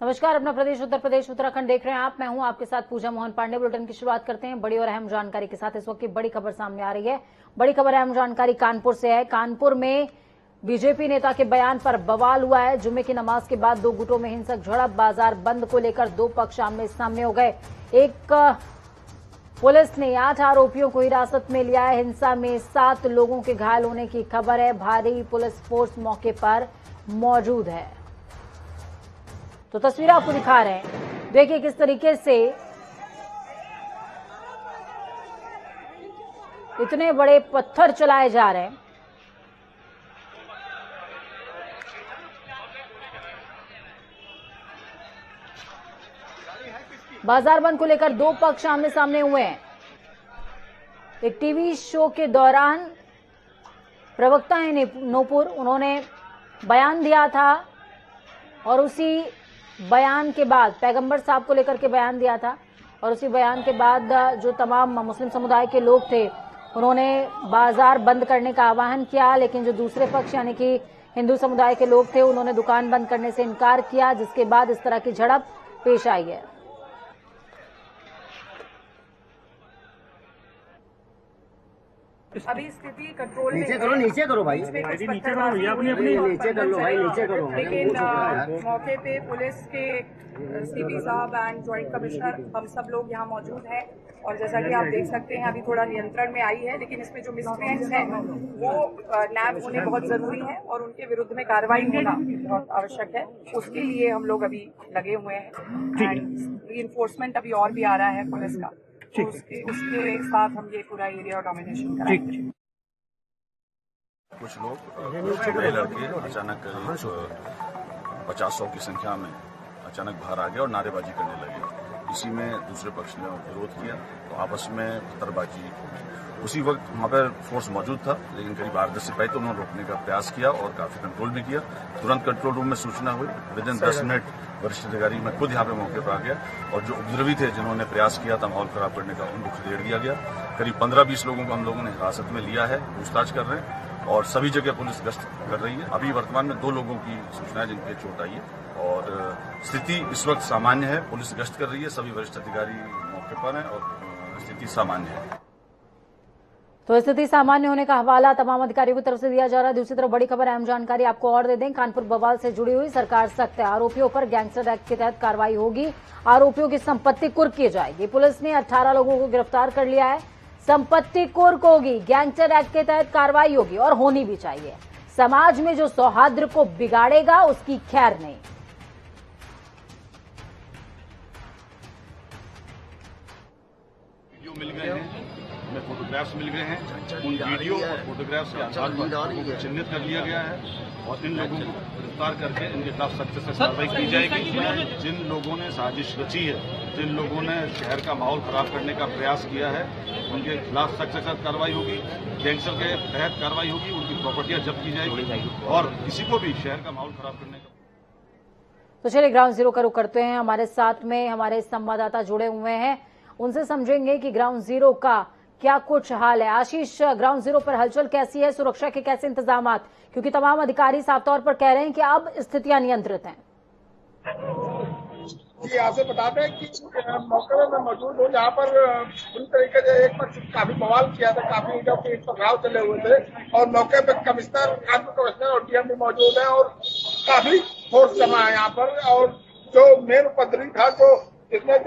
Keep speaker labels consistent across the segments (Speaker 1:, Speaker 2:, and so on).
Speaker 1: नमस्कार, अपना प्रदेश उत्तर प्रदेश उत्तराखंड देख रहे हैं आप। मैं हूं आपके साथ पूजा मोहन पांडे। बुलेटिन की शुरुआत करते हैं बड़ी और अहम जानकारी के साथ। इस वक्त की बड़ी खबर सामने आ रही है। बड़ी खबर, अहम जानकारी कानपुर से है। कानपुर में बीजेपी नेता के बयान पर बवाल हुआ है। जुम्मे की नमाज के बाद दो गुटों में हिंसक झड़प। बाजार बंद को लेकर दो पक्ष आमने सामने हो गए। एक पुलिस ने 8 आरोपियों को हिरासत में लिया है। हिंसा में 7 लोगों के घायल होने की खबर है। भारी पुलिस फोर्स मौके पर मौजूद है। तो तस्वीर आपको दिखा रहे हैं, देखिए किस तरीके से इतने बड़े पत्थर चलाए जा रहे हैं। बाजार बंद को लेकर दो पक्ष आमने सामने हुए हैं। एक टीवी शो के दौरान प्रवक्ता हैं नूपुर, उन्होंने बयान दिया था और उसी बयान के बाद पैगंबर साहब को लेकर के बयान दिया था और उसी बयान के बाद जो तमाम मुस्लिम समुदाय के लोग थे उन्होंने बाजार बंद करने का आह्वान किया। लेकिन जो दूसरे पक्ष यानी कि हिंदू समुदाय के लोग थे उन्होंने दुकान बंद करने से इनकार किया, जिसके बाद इस तरह की झड़प पेश आई है।
Speaker 2: अभी स्थिति कंट्रोल में
Speaker 3: नीचे करो भाई,
Speaker 2: नीचे करो भैया,
Speaker 3: नीचे कर लो भाई, नीचे करो।
Speaker 2: लेकिन मौके पे पुलिस के सीपी साहब एंड ज्वाइंट कमिश्नर हम सब लोग यहाँ मौजूद हैं और जैसा कि आप देख सकते हैं अभी थोड़ा नियंत्रण में आई है। लेकिन इसमें जो मिसक्रिएंट्स हैं वो नैब होने बहुत जरूरी है और उनके विरुद्ध में कार्रवाई होना बहुत आवश्यक है। उसके लिए हम लोग अभी लगे हुए हैं एंड रीइंफोर्समेंट अभी और भी आ रहा है पुलिस का, तो उसके साथ हम ये पूरा एरिया डोमिनेशन कराएंगे।
Speaker 4: कुछ लोग नए लड़के अचानक 50-100 की संख्या में अचानक बाहर आ गए और नारेबाजी करने लगे। इसी में दूसरे पक्ष ने विरोध किया तो आपस में पत्थरबाजी हो गई। उसी वक्त वहां पर फोर्स मौजूद था, लेकिन करीब 8-10 सिपाही तो उन्होंने रोकने का प्रयास किया और काफी कंट्रोल भी किया। तुरंत कंट्रोल रूम में सूचना हुई, विद इन 10 मिनट वरिष्ठ अधिकारी मैं खुद यहाँ पे मौके पर आ गया और जो उपद्रवी थे जिन्होंने प्रयास किया था माहौल खराब करने का, उनको खदेड़ दिया गया। करीब 15-20 लोगों को हम लोगों ने हिरासत में लिया है, पूछताछ कर रहे हैं और सभी जगह पुलिस गश्त कर रही है। अभी वर्तमान में 2 लोगों की सूचना है जिनके चोट आई है और स्थिति इस वक्त सामान्य है। पुलिस गश्त कर रही है, सभी वरिष्ठ अधिकारी मौके पर हैं और स्थिति सामान्य है।
Speaker 1: तो स्थिति सामान्य होने का हवाला तमाम अधिकारियों की तरफ से दिया जा रहा है। दूसरी तरफ बड़ी खबर, अहम जानकारी आपको और दे दें। कानपुर बवाल से जुड़ी हुई, सरकार सख्त है। आरोपियों पर गैंगस्टर एक्ट के तहत कार्रवाई होगी। आरोपियों की संपत्ति कुर्क की जाएगी। पुलिस ने 18 लोगों को गिरफ्तार कर लिया है। संपत्ति कुर्क होगी, गैंगस्टर एक्ट के तहत कार्रवाई होगी और होनी भी चाहिए। समाज में जो सौहार्द को बिगाड़ेगा उसकी खैर नहीं।
Speaker 4: वीडियो मिल गए हैं, हमें फोटोग्राफ्स मिल गए हैं। उन वीडियो और फोटोग्राफ्स के आधार पर लोगों को चिन्हित कर लिया गया है और इन लोगों को गिरफ्तार करके इनके खिलाफ सख्त से कार्रवाई की जाएगी। जिन लोगों ने साजिश रची है, जिन लोगों ने शहर का माहौल खराब करने का प्रयास किया है, उनके खिलाफ सख्त से सख्त कार्रवाई होगी। गैंगस्टर के तहत कार्रवाई होगी, उनकी प्रॉपर्टियां जब्त की जाएगी और किसी को भी शहर का माहौल खराब करने का।
Speaker 1: तो चलिए ग्राउंड जीरो का रुख करते हैं। हमारे साथ में हमारे संवाददाता जुड़े हुए हैं, उनसे समझेंगे कि ग्राउंड जीरो का क्या कुछ हाल है। आशीष, ग्राउंड जीरो पर हलचल कैसी है, सुरक्षा के कैसे इंतजामात, क्योंकि तमाम अधिकारी साफ तौर पर कह रहे हैं कि अब स्थितियां नियंत्रित हैं।
Speaker 5: जी, आपसे बता दें कि मौके में मैं मौजूद हूँ जहाँ पर पूरी तरीके से एक पक्ष काफी बवाल किया था, काफी ईंटों के पथराव चले हुए थे और मौके पर कानपुर कमिश्नर और डीएम भी मौजूद है और काफी फोर्स जमा है यहाँ पर। और जो मेन उपद्रवी था, जो इसमें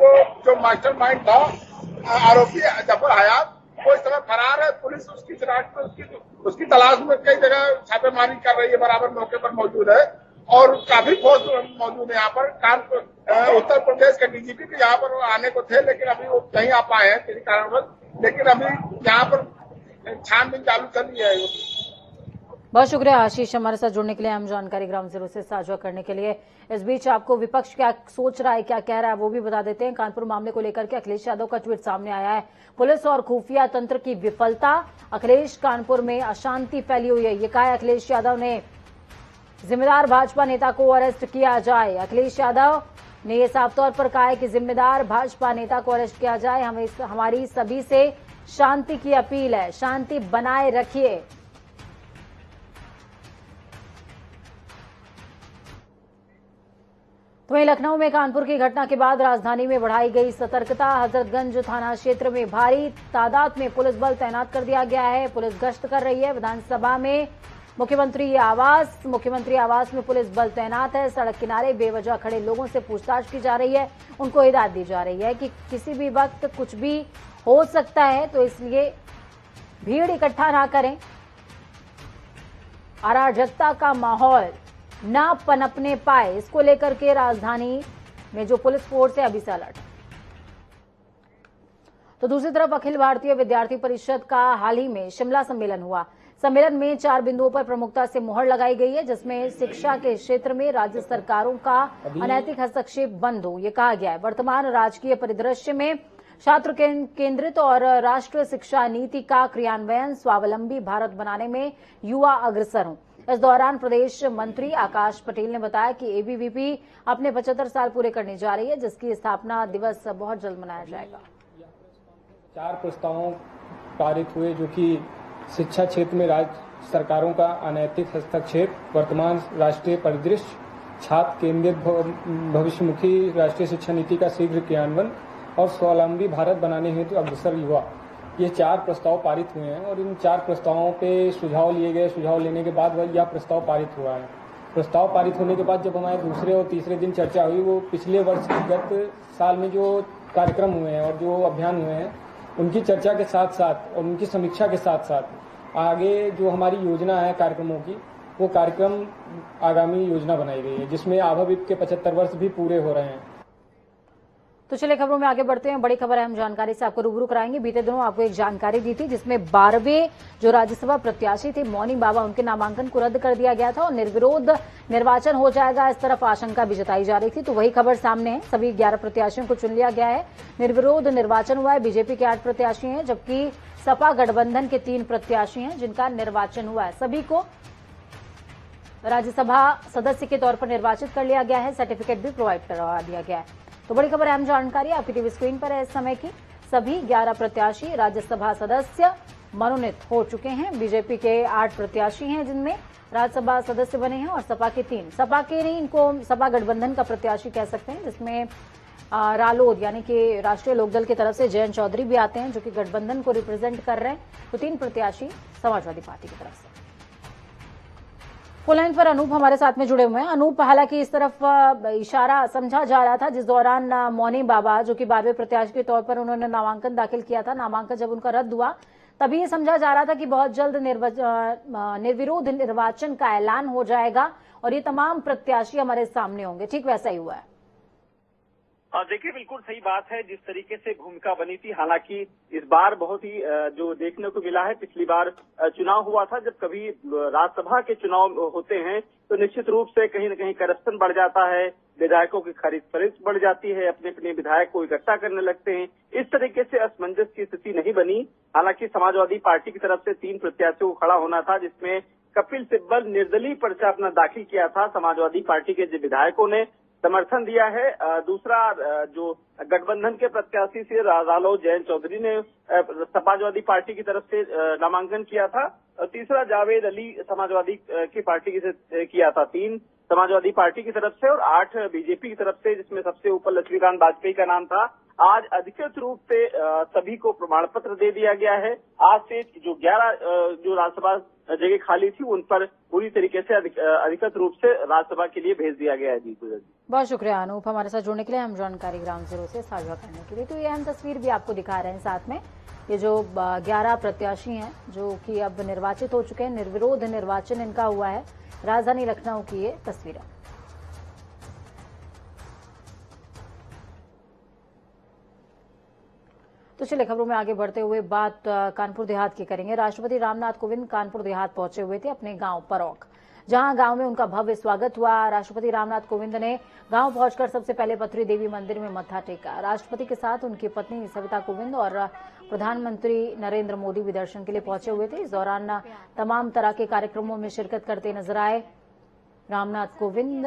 Speaker 5: जो मास्टर माइंड था, आरोपी जफर हयात, वो इस समय फरार है। पुलिस उसकी फिराक में उसकी तलाश में कई जगह छापेमारी कर रही है, बराबर मौके पर मौजूद है और काफी फोर्स मौजूद है यहाँ पर। कानपुर उत्तर प्रदेश के डीजीपी भी यहाँ पर आने को थे, लेकिन अभी वो नहीं आ पाए हैं किसी कारणवश। लेकिन अभी यहाँ पर छानबीन चालू चल रही है।
Speaker 1: बहुत शुक्रिया आशीष, हमारे साथ जुड़ने के लिए, अहम जानकारी ग्राउंड जीरो से साझा करने के लिए। इस बीच आपको विपक्ष क्या सोच रहा है, क्या कह रहा है, वो भी बता देते हैं। कानपुर मामले को लेकर के अखिलेश यादव का ट्वीट सामने आया है। पुलिस और खुफिया तंत्र की विफलता, अखिलेश, कानपुर में अशांति फैली हुई है, ये कहा है अखिलेश यादव ने। जिम्मेदार भाजपा नेता को अरेस्ट किया जाए। अखिलेश यादव ने यह साफ तौर पर कहा है कि जिम्मेदार भाजपा नेता को अरेस्ट किया जाए। हमारी सभी से शांति की अपील है, शांति बनाए रखिए। तो वहीं लखनऊ में कानपुर की घटना के बाद राजधानी में बढ़ाई गई सतर्कता। हजरतगंज थाना क्षेत्र में भारी तादाद में पुलिस बल तैनात कर दिया गया है। पुलिस गश्त कर रही है। विधानसभा में मुख्यमंत्री आवास में पुलिस बल तैनात है। सड़क किनारे बेवजह खड़े लोगों से पूछताछ की जा रही है। उनको हिदायत दी जा रही है कि किसी भी वक्त कुछ भी हो सकता है, तो इसलिए भीड़ इकट्ठा ना करें। अराजकता का माहौल ना पनपने पाए, इसको लेकर के राजधानी में जो पुलिस फोर्स है अभी से अलर्ट। तो दूसरी तरफ अखिल भारतीय विद्यार्थी परिषद का हाल ही में शिमला सम्मेलन हुआ। सम्मेलन में 4 बिंदुओं पर प्रमुखता से मुहर लगाई गई है, जिसमें शिक्षा के क्षेत्र में राज्य सरकारों का अनैतिक हस्तक्षेप बंद हो, ये कहा गया है। वर्तमान राजकीय परिदृश्य में छात्र केंद्रित और राष्ट्रीय शिक्षा नीति का क्रियान्वयन स्वावलंबी भारत बनाने में युवा अग्रसर हों। इस दौरान प्रदेश मंत्री आकाश पटेल ने बताया कि एबीवीपी अपने 75 साल पूरे करने जा रही है, जिसकी स्थापना दिवस बहुत जल्द मनाया जाएगा।
Speaker 6: 4 प्रस्तावों पारित हुए जो कि शिक्षा क्षेत्र में राज्य सरकारों का अनैतिक हस्तक्षेप, वर्तमान राष्ट्रीय परिदृश्य, छात्र केंद्रित भविष्यमुखी राष्ट्रीय शिक्षा नीति का शीघ्र क्रियान्वयन और स्वावलंबी भारत बनाने हेतु अग्रसर युवा, ये 4 प्रस्ताव पारित हुए हैं और इन 4 प्रस्तावों पे सुझाव लिए गए। सुझाव लेने के बाद यह प्रस्ताव पारित हुआ है। प्रस्ताव पारित होने के बाद जब हमारे दूसरे और तीसरे दिन चर्चा हुई, वो पिछले वर्ष की गत साल में जो कार्यक्रम हुए हैं और जो अभियान हुए हैं उनकी चर्चा के साथ साथ और उनकी समीक्षा के साथ साथ आगे जो हमारी योजना है कार्यक्रमों की, वो कार्यक्रम आगामी योजना बनाई गई है, जिसमें आभाविप के 75 वर्ष भी पूरे हो रहे हैं।
Speaker 1: तो चलिए खबरों में आगे बढ़ते हैं। बड़ी खबर अहम जानकारी से आपको रूबरू कराएंगे। बीते दिनों आपको एक जानकारी दी थी, जिसमें 12वें जो राज्यसभा प्रत्याशी थे मौनी बाबा, उनके नामांकन को रद्द कर दिया गया था और निर्विरोध निर्वाचन हो जाएगा, इस तरफ आशंका भी जताई जा रही थी। तो वही खबर सामने है। सभी 11 प्रत्याशियों को चुन लिया गया है। निर्विरोध निर्वाचन हुआ है। बीजेपी के 8 प्रत्याशी हैं, जबकि सपा गठबंधन के 3 प्रत्याशी हैं जिनका निर्वाचन हुआ है। सभी को राज्यसभा सदस्य के तौर पर निर्वाचित कर लिया गया है। सर्टिफिकेट भी प्रोवाइड करवा दिया गया है। तो बड़ी खबर अहम जानकारी आपकी टीवी स्क्रीन पर है इस समय की। सभी 11 प्रत्याशी राज्यसभा सदस्य मनोनीत हो चुके हैं। बीजेपी के 8 प्रत्याशी हैं जिनमें राज्यसभा सदस्य बने हैं और सपा के 3। सपा के नहीं, इनको सपा गठबंधन का प्रत्याशी कह सकते हैं, जिसमें रालोद यानी कि राष्ट्रीय लोकदल की तरफ से जयंत चौधरी भी आते हैं, जो कि गठबंधन को रिप्रेजेंट कर रहे हैं। तो 3 प्रत्याशी समाजवादी पार्टी की तरफ से। फोन लाइन पर अनूप हमारे साथ में जुड़े हुए हैं। अनूप, हालांकि इस तरफ इशारा समझा जा रहा था जिस दौरान मौनी बाबा, जो कि 12वें प्रत्याशी के तौर पर उन्होंने नामांकन दाखिल किया था, नामांकन जब उनका रद्द हुआ तभी ये समझा जा रहा था कि बहुत जल्द निर्विरोध निर्वाचन का ऐलान हो जाएगा और ये तमाम प्रत्याशी हमारे सामने होंगे। ठीक वैसा ही हुआ है।
Speaker 7: देखिए, बिल्कुल सही बात है। जिस तरीके से भूमिका बनी थी, हालांकि इस बार बहुत ही जो देखने को मिला है, पिछली बार चुनाव हुआ था, जब कभी राज्यसभा के चुनाव होते हैं तो निश्चित रूप से कहीं न कहीं करप्शन बढ़ जाता है, विधायकों की खरीद फरोख्त बढ़ जाती है, अपने अपने विधायक को इकट्ठा करने लगते हैं। इस तरीके से असमंजस की स्थिति नहीं बनी। हालांकि समाजवादी पार्टी की तरफ से 3 प्रत्याशियों को खड़ा होना था, जिसमें कपिल सिब्बल निर्दलीय पर्चा अपना दाखिल किया था। समाजवादी पार्टी के विधायकों ने समर्थन दिया है। दूसरा जो गठबंधन के प्रत्याशी से रालोद जयंत चौधरी ने समाजवादी पार्टी की तरफ से नामांकन किया था। तीसरा जावेद अली समाजवादी की पार्टी से किया था। 3 समाजवादी पार्टी की तरफ से और 8 बीजेपी की तरफ से, जिसमें सबसे ऊपर लक्ष्मीकांत वाजपेयी का नाम था। आज अधिकृत रूप से सभी को प्रमाण पत्र दे दिया गया है। आज से जो 11 जो राज्यसभा जगह खाली थी उन पर पूरी तरीके से अधिकृत रूप से राज्यसभा के लिए भेज दिया गया है। जी,
Speaker 1: बहुत शुक्रिया अनूप, हमारे साथ जुड़ने के लिए, हम जानकारी ग्राउंड जीरो से साझा करने के लिए। तो ये अहम तस्वीर भी आपको दिखा रहे हैं साथ में। ये जो 11 प्रत्याशी हैं जो कि अब निर्वाचित हो चुके हैं, निर्विरोध निर्वाचन इनका हुआ है। राजधानी लखनऊ की ये तस्वीर है। तो चलिए खबरों में आगे बढ़ते हुए बात कानपुर देहात की करेंगे। राष्ट्रपति रामनाथ कोविंद कानपुर देहात पहुंचे हुए थे, अपने गांव परौख, जहां गांव में उनका भव्य स्वागत हुआ। राष्ट्रपति रामनाथ कोविंद ने गांव पहुंचकर सबसे पहले पथरी देवी मंदिर में मत्था टेका। राष्ट्रपति के साथ उनकी पत्नी सविता कोविंद और प्रधानमंत्री नरेंद्र मोदी भी दर्शन के लिए पहुंचे हुए थे। इस दौरान तमाम तरह के कार्यक्रमों में शिरकत करते नजर आए रामनाथ कोविंद।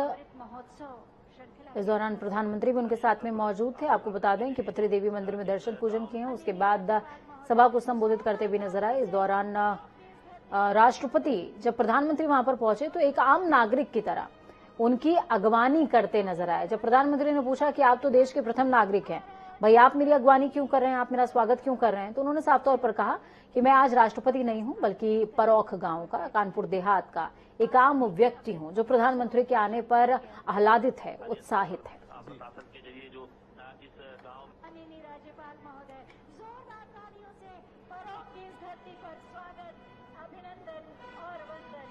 Speaker 1: इस दौरान प्रधानमंत्री भी उनके साथ में मौजूद थे। आपको बता दें कि पथरी देवी मंदिर में दर्शन पूजन किए हैं, उसके बाद सभा को संबोधित करते भी नजर आए। इस दौरान राष्ट्रपति जब प्रधानमंत्री वहां पर पहुंचे तो एक आम नागरिक की तरह उनकी अगवानी करते नजर आए। जब प्रधानमंत्री ने पूछा कि आप तो देश के प्रथम नागरिक हैं, भाई आप मेरी अगवानी क्यों कर रहे हैं, आप मेरा स्वागत क्यों कर रहे हैं, तो उन्होंने साफ तौर पर कहा कि मैं आज राष्ट्रपति नहीं हूं बल्कि परौख गांव का, कानपुर देहात का एक आम व्यक्ति हूं जो प्रधानमंत्री के आने पर आह्लादित है, उत्साहित है।
Speaker 8: राज्यपाल महोदय, जोरदार तालियों से परौख की इस धरती पर स्वागत, अभिनंदन और वंदन।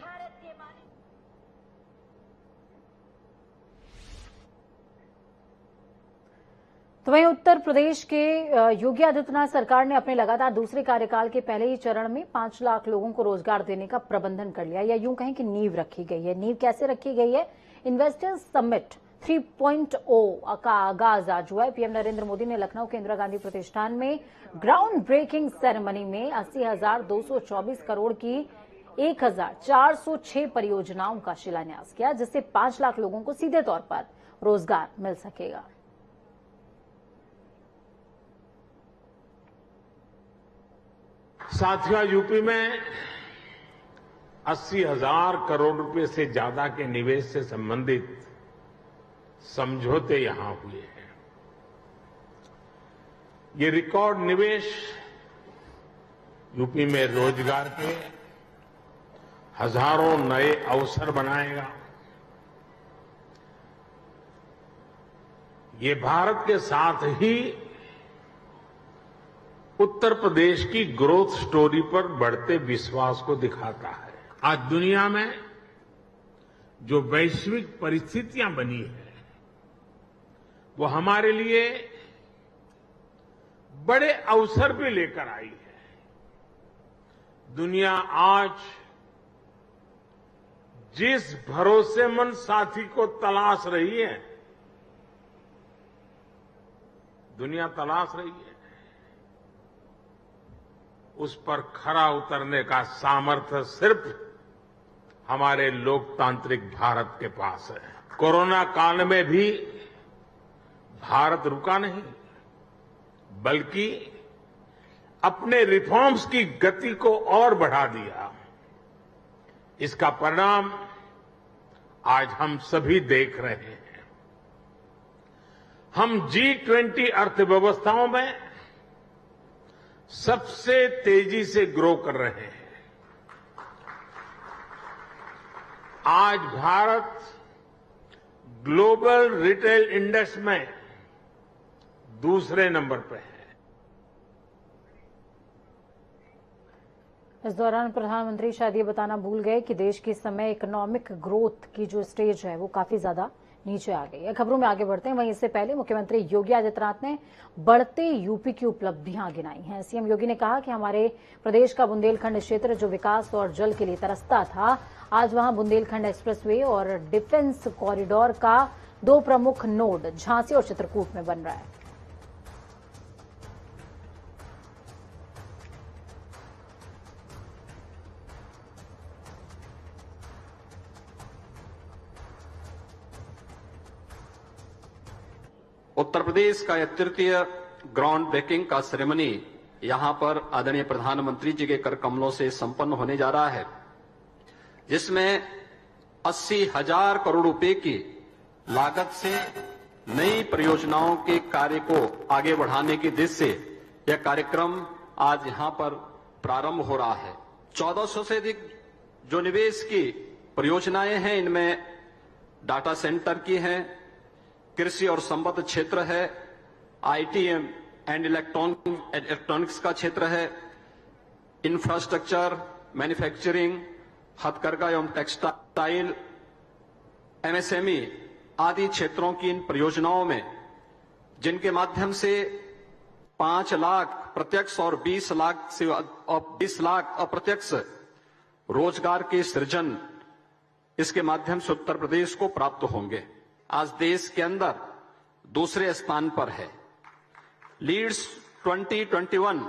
Speaker 8: भारत के मालिक
Speaker 1: तो वहीं उत्तर प्रदेश के योगी आदित्यनाथ सरकार ने अपने लगातार दूसरे कार्यकाल के पहले ही चरण में 5 लाख लोगों को रोजगार देने का प्रबंधन कर लिया, या यूं कहें कि नींव रखी गई है। नींव कैसे रखी गई है? इन्वेस्टर्स समिट 3.0 का आगाज आज हुआ है। पीएम नरेंद्र मोदी ने लखनऊ के इंदिरा गांधी प्रतिष्ठान में ग्राउंड ब्रेकिंग सेरेमनी में 80,224 करोड़ की 1,406 परियोजनाओं का शिलान्यास किया, जिससे 5 लाख लोगों को सीधे तौर पर रोजगार मिल सकेगा।
Speaker 9: साथियों, यूपी में 80,000 करोड़ रुपए से ज्यादा के निवेश से संबंधित समझौते यहां हुए हैं। ये रिकॉर्ड निवेश यूपी में रोजगार के हजारों नए अवसर बनाएगा। ये भारत के साथ ही उत्तर प्रदेश की ग्रोथ स्टोरी पर बढ़ते विश्वास को दिखाता है। आज दुनिया में जो वैश्विक परिस्थितियां बनी है वो हमारे लिए बड़े अवसर भी लेकर आई है। दुनिया आज जिस भरोसेमंद साथी को तलाश रही है, दुनिया तलाश रही है, उस पर खरा उतरने का सामर्थ्य सिर्फ हमारे लोकतांत्रिक भारत के पास है। कोरोना काल में भी भारत रुका नहीं, बल्कि अपने रिफॉर्म्स की गति को और बढ़ा दिया। इसका परिणाम आज हम सभी देख रहे हैं। हम G20 अर्थव्यवस्थाओं में सबसे तेजी से ग्रो कर रहे हैं। आज भारत ग्लोबल रिटेल इंडेक्स में दूसरे नंबर पर है।
Speaker 1: इस दौरान प्रधानमंत्री शायद ये बताना भूल गए कि देश के समय इकोनॉमिक ग्रोथ की जो स्टेज है वो काफी ज्यादा नीचे आ गई है। खबरों में आगे बढ़ते हैं। वहीं इससे पहले मुख्यमंत्री योगी आदित्यनाथ ने बढ़ते यूपी की उपलब्धियां गिनाई हैं। सीएम योगी ने कहा कि हमारे प्रदेश का बुंदेलखंड क्षेत्र जो विकास और जल के लिए तरसता था, आज वहां बुंदेलखंड एक्सप्रेसवे और डिफेंस कॉरिडोर का 2 प्रमुख नोड झांसी और चित्रकूट में बन रहा है।
Speaker 10: उत्तर प्रदेश का यह तृतीय ग्राउंड ब्रेकिंग का सेरेमनी यहां पर आदरणीय प्रधानमंत्री जी के कर कमलों से संपन्न होने जा रहा है, जिसमें 80,000 करोड़ रुपए की लागत से नई परियोजनाओं के कार्य को आगे बढ़ाने की दिशा से यह कार्यक्रम आज यहां पर प्रारंभ हो रहा है। 1400 से अधिक जो निवेश की परियोजनाएं हैं, इनमें डाटा सेंटर की हैं, कृषि और संबद्ध क्षेत्र है, आईटी एंड इलेक्ट्रॉनिक्स का क्षेत्र है, इंफ्रास्ट्रक्चर, मैन्युफैक्चरिंग, हथकरघा एवं टेक्सटाइल, एमएसएमई आदि क्षेत्रों की इन परियोजनाओं में, जिनके माध्यम से 5 लाख प्रत्यक्ष और 20 लाख अप्रत्यक्ष रोजगार के सृजन इसके माध्यम से उत्तर प्रदेश को प्राप्त होंगे। आज देश के अंदर दूसरे स्थान पर है। लीड्स 2021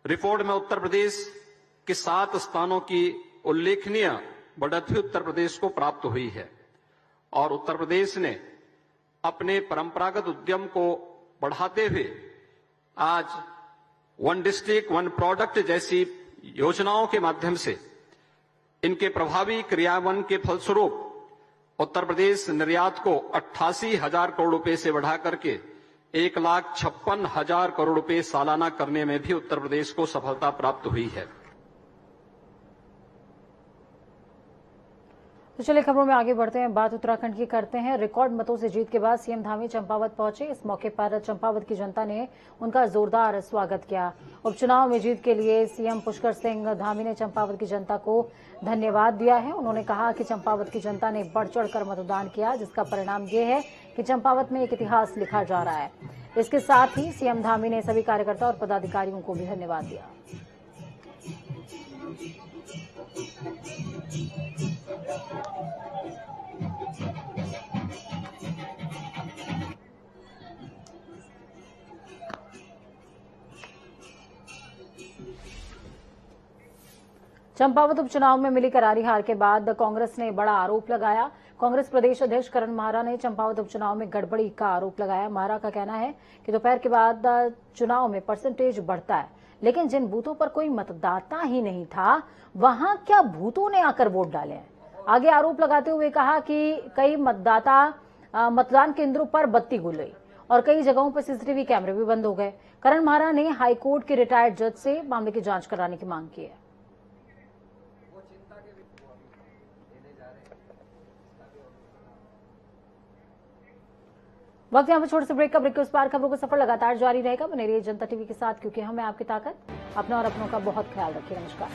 Speaker 10: रिपोर्ट में उत्तर प्रदेश के 7 स्थानों की उल्लेखनीय बढ़ोतरी उत्तर प्रदेश को प्राप्त हुई है और उत्तर प्रदेश ने अपने परंपरागत उद्यम को बढ़ाते हुए आज 1 डिस्ट्रिक्ट 1 प्रोडक्ट जैसी योजनाओं के माध्यम से इनके प्रभावी क्रियान्वयन के फलस्वरूप उत्तर प्रदेश निर्यात को 88,000 करोड़ रुपए से बढ़ा करके 1,56,000 करोड़ रुपए सालाना करने में भी उत्तर प्रदेश को सफलता प्राप्त हुई है।
Speaker 1: तो चलिए खबरों में आगे बढ़ते हैं, बात उत्तराखंड की करते हैं। रिकॉर्ड मतों से जीत के बाद सीएम धामी चंपावत पहुंचे। इस मौके पर चंपावत की जनता ने उनका जोरदार स्वागत किया। उपचुनाव में जीत के लिए सीएम पुष्कर सिंह धामी ने चंपावत की जनता को धन्यवाद दिया है। उन्होंने कहा कि चंपावत की जनता ने बढ़ चढ़कर मतदान किया, जिसका परिणाम ये है कि चंपावत में एक इतिहास लिखा जा रहा है। इसके साथ ही सीएम धामी ने सभी कार्यकर्ता और पदाधिकारियों को भी धन्यवाद दिया। चंपावत उपचुनाव में मिली करारी हार के बाद कांग्रेस ने बड़ा आरोप लगाया। कांग्रेस प्रदेश अध्यक्ष करण माहरा ने चंपावत उपचुनाव में गड़बड़ी का आरोप लगाया। माहरा का कहना है कि दोपहर के बाद चुनाव में परसेंटेज बढ़ता है, लेकिन जिन बूथों पर कोई मतदाता ही नहीं था, वहां क्या भूतों ने आकर वोट डाले हैं। आगे आरोप लगाते हुए कहा कि कई मतदान केंद्रों पर बत्ती गुल गई और कई जगहों पर सीसीटीवी कैमरे भी बंद हो गए। करण माहरा ने हाईकोर्ट के रिटायर्ड जज से मामले की जांच कराने की मांग की है। वक्त यहाँ पर छोटे से ब्रेक का। ब्रेक के उस पार खबरों का सफर लगातार जारी रहेगा। बने रहिए जनता टीवी के साथ, क्योंकि हमें आपकी ताकत। अपना और अपनों का बहुत ख्याल रखिए। नमस्कार।